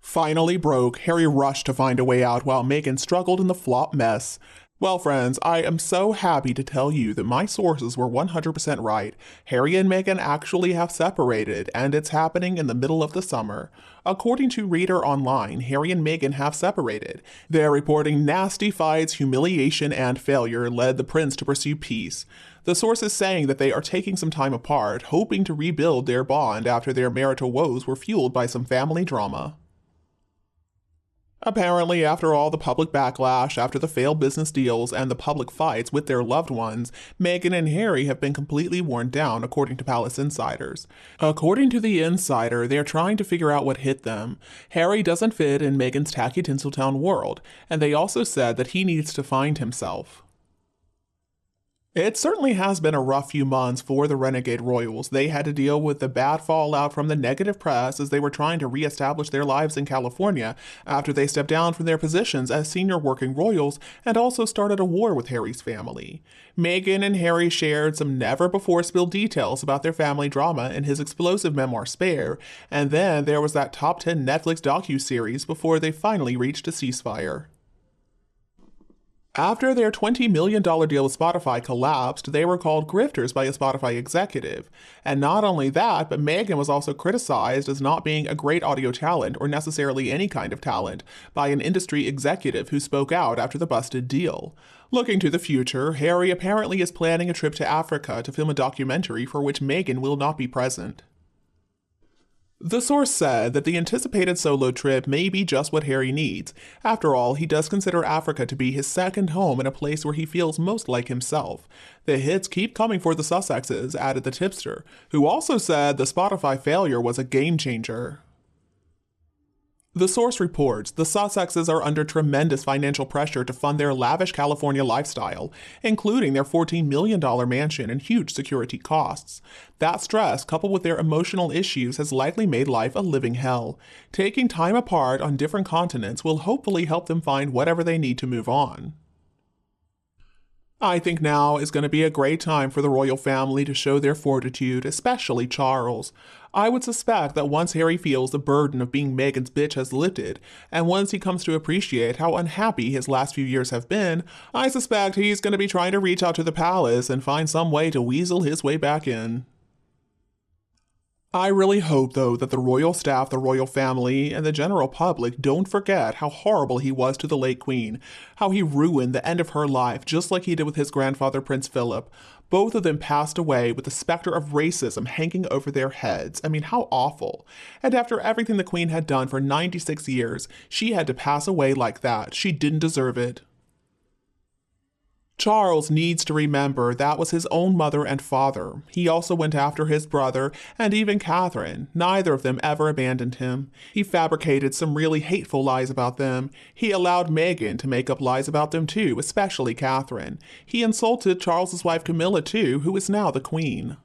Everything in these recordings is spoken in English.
Finally broke, Harry rushed to find a way out while Meghan struggled in the flop mess. Well, friends, I am so happy to tell you that my sources were 100% right. Harry and Meghan actually have separated, and it's happening in the middle of the summer. According to Reader Online, Harry and Meghan have separated. They're reporting nasty fights, humiliation, and failure led the prince to pursue peace. The source is saying that they are taking some time apart, hoping to rebuild their bond after their marital woes were fueled by some family drama. Apparently, after all the public backlash, after the failed business deals, and the public fights with their loved ones, Meghan and Harry have been completely worn down, according to palace insiders. According to the insider, they're trying to figure out what hit them. Harry doesn't fit in Meghan's tacky Tinseltown world, and they also said that he needs to find himself. It certainly has been a rough few months for the renegade royals. They had to deal with the bad fallout from the negative press as they were trying to reestablish their lives in California after they stepped down from their positions as senior working royals and also started a war with Harry's family. Meghan and Harry shared some never-before-spilled details about their family drama in his explosive memoir Spare, and then there was that top 10 Netflix docu-series before they finally reached a ceasefire. After their $20 million deal with Spotify collapsed, they were called grifters by a Spotify executive. And not only that, but Meghan was also criticized as not being a great audio talent or necessarily any kind of talent by an industry executive who spoke out after the busted deal. Looking to the future, Harry apparently is planning a trip to Africa to film a documentary for which Meghan will not be present. The source said that the anticipated solo trip may be just what Harry needs. After all, he does consider Africa to be his second home and a place where he feels most like himself. The hits keep coming for the Sussexes, added the tipster, who also said the Spotify failure was a game changer. The source reports the Sussexes are under tremendous financial pressure to fund their lavish California lifestyle, including their $14 million mansion and huge security costs. That stress, coupled with their emotional issues, has likely made life a living hell. Taking time apart on different continents will hopefully help them find whatever they need to move on. I think now is going to be a great time for the royal family to show their fortitude, especially Charles. I would suspect that once Harry feels the burden of being Meghan's bitch has lifted, and once he comes to appreciate how unhappy his last few years have been, I suspect he's going to be trying to reach out to the palace and find some way to weasel his way back in. I really hope, though, that the royal staff, the royal family, and the general public don't forget how horrible he was to the late queen, how he ruined the end of her life just like he did with his grandfather, Prince Philip. Both of them passed away with the specter of racism hanging over their heads. I mean, how awful. And after everything the queen had done for 96 years, she had to pass away like that. She didn't deserve it. Charles needs to remember that was his own mother and father. He also went after his brother and even Catherine. Neither of them ever abandoned him. He fabricated some really hateful lies about them. He allowed Meghan to make up lies about them too, especially Catherine. He insulted Charles's wife Camilla too, who is now the queen.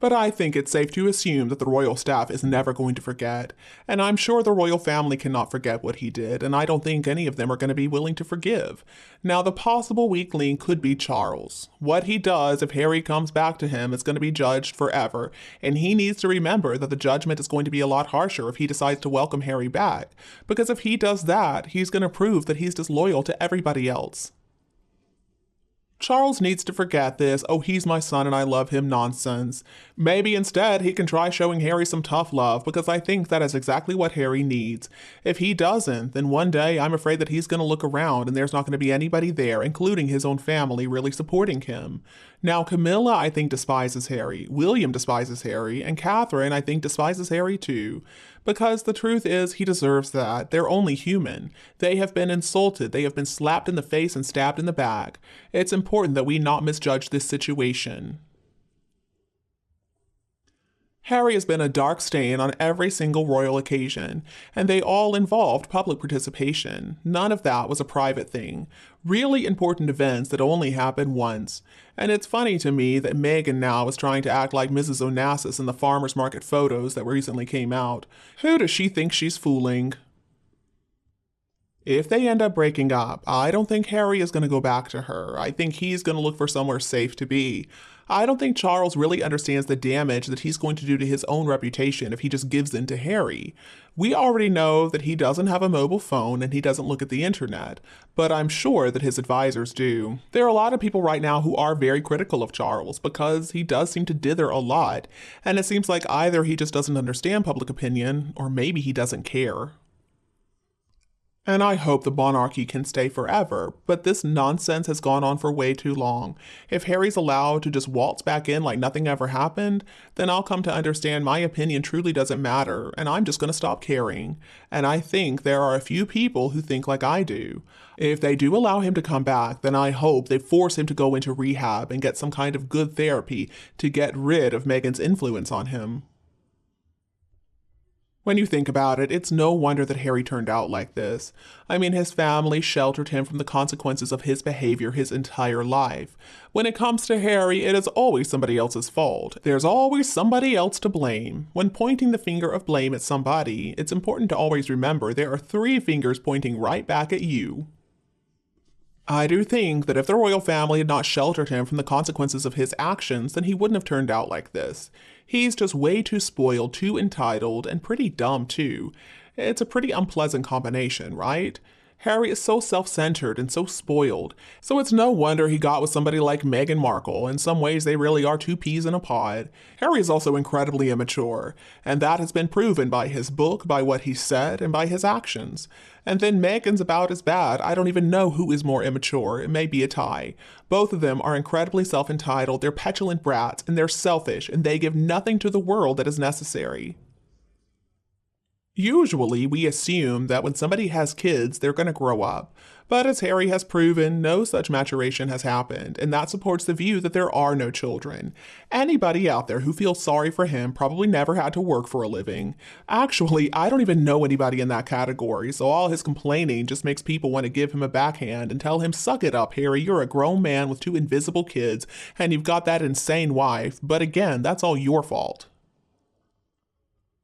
But I think it's safe to assume that the royal staff is never going to forget, and I'm sure the royal family cannot forget what he did, and I don't think any of them are going to be willing to forgive. Now, the possible weak link could be Charles. What he does if Harry comes back to him is going to be judged forever, and he needs to remember that the judgment is going to be a lot harsher if he decides to welcome Harry back, because if he does that, he's going to prove that he's disloyal to everybody else. Charles needs to forget this, oh he's my son and I love him nonsense. Maybe instead he can try showing Harry some tough love, because I think that is exactly what Harry needs. If he doesn't, then one day I'm afraid that he's going to look around and there's not going to be anybody there, including his own family, really supporting him. Now Camilla, I think, despises Harry, William despises Harry, and Catherine, I think, despises Harry too. Because the truth is, he deserves that. They're only human. They have been insulted, they have been slapped in the face and stabbed in the back. It's important that we not misjudge this situation. Harry has been a dark stain on every single royal occasion, and they all involved public participation. None of that was a private thing. Really important events that only happen once. And it's funny to me that Meghan now is trying to act like Mrs. Onassis in the farmer's market photos that recently came out. Who does she think she's fooling? If they end up breaking up, I don't think Harry is going to go back to her. I think he's going to look for somewhere safe to be. I don't think Charles really understands the damage that he's going to do to his own reputation if he just gives in to Harry. We already know that he doesn't have a mobile phone and he doesn't look at the internet, but I'm sure that his advisors do. There are a lot of people right now who are very critical of Charles because he does seem to dither a lot, and it seems like either he just doesn't understand public opinion or maybe he doesn't care. And I hope the monarchy can stay forever, but this nonsense has gone on for way too long. If Harry's allowed to just waltz back in like nothing ever happened, then I'll come to understand my opinion truly doesn't matter, and I'm just going to stop caring. And I think there are a few people who think like I do. If they do allow him to come back, then I hope they force him to go into rehab and get some kind of good therapy to get rid of Meghan's influence on him. When you think about it, it's no wonder that Harry turned out like this. I mean, his family sheltered him from the consequences of his behavior his entire life. When it comes to Harry, it is always somebody else's fault. There's always somebody else to blame. When pointing the finger of blame at somebody, it's important to always remember there are 3 fingers pointing right back at you. I do think that if the royal family had not sheltered him from the consequences of his actions, then he wouldn't have turned out like this. He's just way too spoiled, too entitled, and pretty dumb too. It's a pretty unpleasant combination, right? Harry is so self-centered and so spoiled, so it's no wonder he got with somebody like Meghan Markle. In some ways, they really are 2 peas in a pod. Harry is also incredibly immature, and that has been proven by his book, by what he said, and by his actions. And then Meghan's about as bad. I don't even know who is more immature. It may be a tie. Both of them are incredibly self-entitled, they're petulant brats, and they're selfish, and they give nothing to the world that is necessary. Usually, we assume that when somebody has kids, they're going to grow up. But as Harry has proven, no such maturation has happened, and that supports the view that there are no children. Anybody out there who feels sorry for him probably never had to work for a living. Actually, I don't even know anybody in that category, so all his complaining just makes people want to give him a backhand and tell him, "Suck it up, Harry, you're a grown man with 2 invisible kids, and you've got that insane wife, but again, that's all your fault."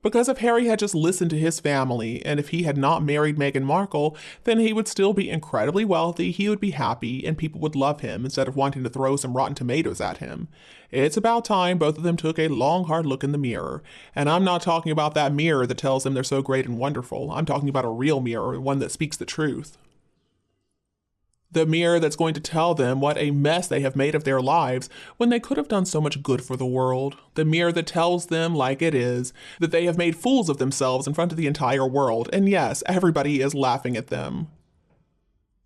Because if Harry had just listened to his family, and if he had not married Meghan Markle, then he would still be incredibly wealthy, he would be happy, and people would love him instead of wanting to throw some rotten tomatoes at him. It's about time both of them took a long, hard look in the mirror. And I'm not talking about that mirror that tells them they're so great and wonderful. I'm talking about a real mirror, one that speaks the truth. The mirror that's going to tell them what a mess they have made of their lives when they could have done so much good for the world. The mirror that tells them, like it is, that they have made fools of themselves in front of the entire world, and yes, everybody is laughing at them.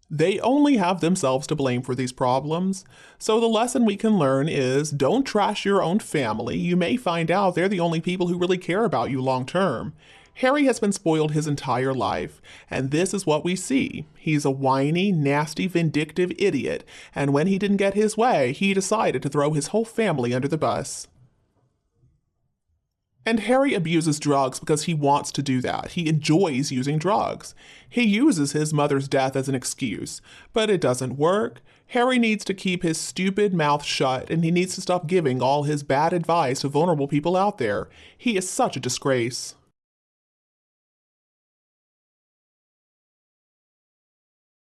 They only have themselves to blame for these problems. So the lesson we can learn is don't trash your own family. You may find out they're the only people who really care about you long term. Harry has been spoiled his entire life, and this is what we see. He's a whiny, nasty, vindictive idiot, and when he didn't get his way, he decided to throw his whole family under the bus. And Harry abuses drugs because he wants to do that. He enjoys using drugs. He uses his mother's death as an excuse, but it doesn't work. Harry needs to keep his stupid mouth shut, and he needs to stop giving all his bad advice to vulnerable people out there. He is such a disgrace.